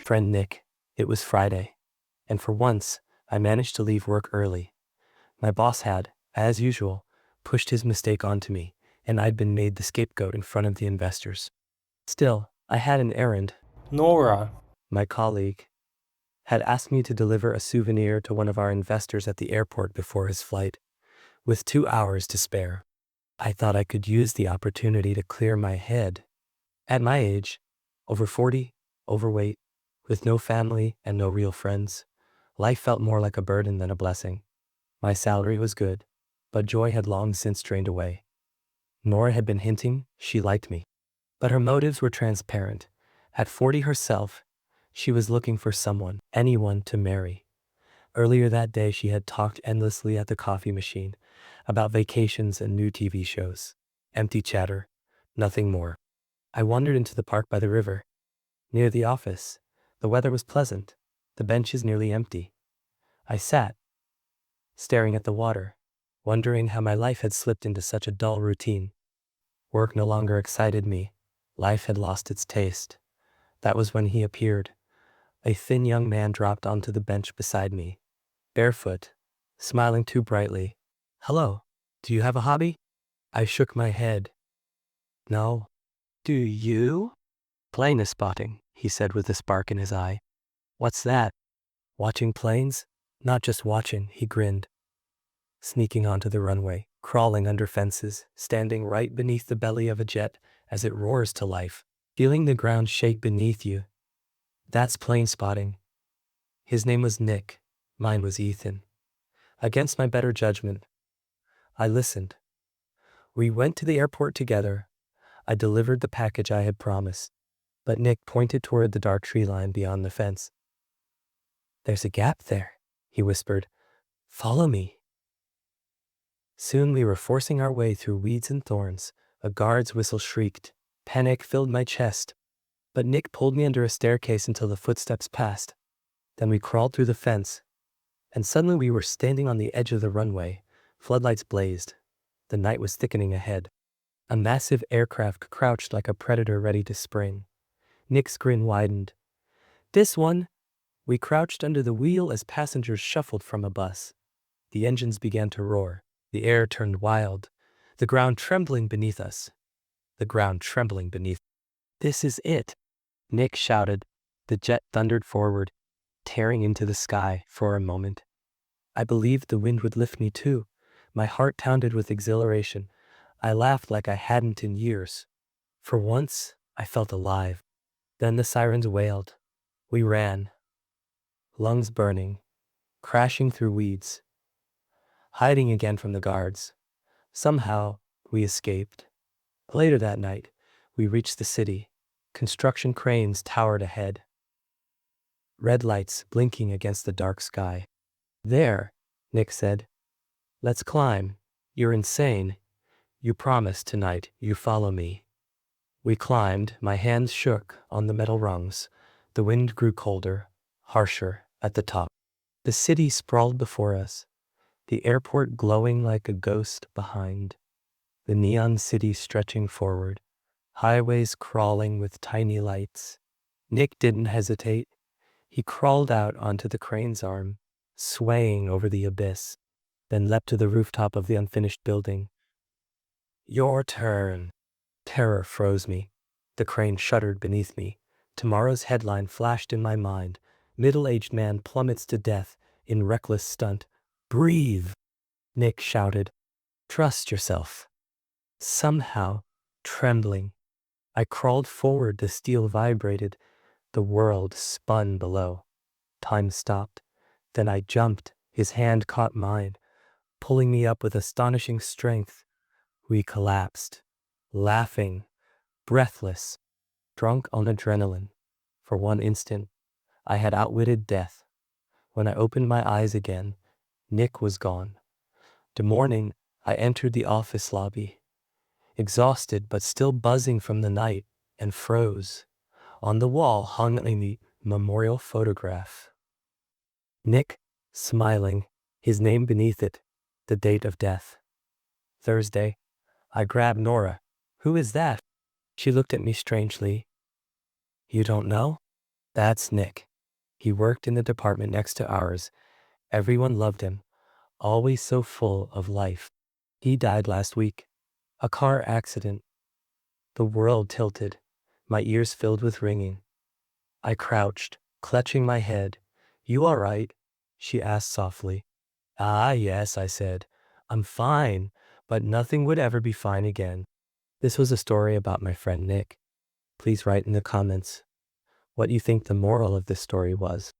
Friend Nick. It was Friday, and for once, I managed to leave work early. My boss had, as usual, pushed his mistake onto me, and I'd been made the scapegoat in front of the investors. Still, I had an errand. Nora, My colleague had asked me to deliver a souvenir to one of our investors at the airport before his flight. With 2 hours to spare, I thought I could use the opportunity to clear my head. At my age, over 40, overweight, with no family and no real friends, life felt more like a burden than a blessing. My salary was good, but joy had long since drained away. Nora had been hinting she liked me, but her motives were transparent. At 40 herself, she was looking for someone, anyone to marry. Earlier that day, she had talked endlessly at the coffee machine about vacations and new TV shows. Empty chatter, nothing more. I wandered into the park by the river. Near the office, the weather was pleasant, the benches nearly empty. I sat, staring at the water, wondering how my life had slipped into such a dull routine. Work no longer excited me. Life had lost its taste. That was when he appeared. A thin young man dropped onto the bench beside me, barefoot, smiling too brightly. "Hello, do you have a hobby?" I shook my head. "No." "Do you?" "Plane spotting," he said with a spark in his eye. "What's that?" "Watching planes?" "Not just watching," he grinned. Sneaking onto the runway, crawling under fences, standing right beneath the belly of a jet as it roars to life, feeling the ground shake beneath you. That's plane spotting. His name was Nick. Mine was Ethan. Against my better judgment, I listened. We went to the airport together. I delivered the package I had promised, but Nick pointed toward the dark tree line beyond the fence. "There's a gap there," he whispered. "Follow me." Soon we were forcing our way through weeds and thorns. A guard's whistle shrieked. Panic filled my chest, but Nick pulled me under a staircase until the footsteps passed. Then we crawled through the fence, and suddenly we were standing on the edge of the runway. Floodlights blazed. The night was thickening ahead. A massive aircraft crouched like a predator ready to spring. Nick's grin widened. "This one." We crouched under the wheel as passengers shuffled from a bus. The engines began to roar. The air turned wild. The ground trembling beneath us. The ground trembling beneath. "This is it," Nick shouted. The jet thundered forward, tearing into the sky. For a moment, I believed the wind would lift me too. My heart pounded with exhilaration. I laughed like I hadn't in years. For once, I felt alive. Then the sirens wailed. We ran, lungs burning, crashing through weeds, hiding again from the guards. Somehow, we escaped. Later that night, we reached the city. Construction cranes towered ahead, red lights blinking against the dark sky. "There," Nick said. "Let's climb." "You're insane. You promised tonight you follow me." We climbed. My hands shook on the metal rungs. The wind grew colder, harsher at the top. The city sprawled before us, the airport glowing like a ghost behind, the neon city stretching forward, highways crawling with tiny lights. Nick didn't hesitate. He crawled out onto the crane's arm, swaying over the abyss, then leapt to the rooftop of the unfinished building. "Your turn." Terror froze me. The crane shuddered beneath me. Tomorrow's headline flashed in my mind. "Middle-aged man plummets to death in reckless stunt." "Breathe," Nick shouted. "Trust yourself." Somehow, trembling, I crawled forward. The steel vibrated. The world spun below. Time stopped. Then I jumped. His hand caught mine, pulling me up with astonishing strength. We collapsed, laughing, breathless, drunk on adrenaline. For one instant, I had outwitted death. When I opened my eyes again, Nick was gone. The morning, I entered the office lobby, exhausted but still buzzing from the night, and froze. On the wall hung a memorial photograph. Nick, smiling, his name beneath it, the date of death. Thursday. I grabbed Nora. "Who is that?" She looked at me strangely. "You don't know?" That's Nick. He worked in the department next to ours. Everyone loved him, always so full of life. He died last week. A car accident. The world tilted. My ears filled with ringing. I crouched, clutching my head. You all right? She asked softly. Ah, yes, I said. I'm fine, but nothing would ever be fine again. This was a story about my friend Nick. Please write in the comments what you think the moral of this story was.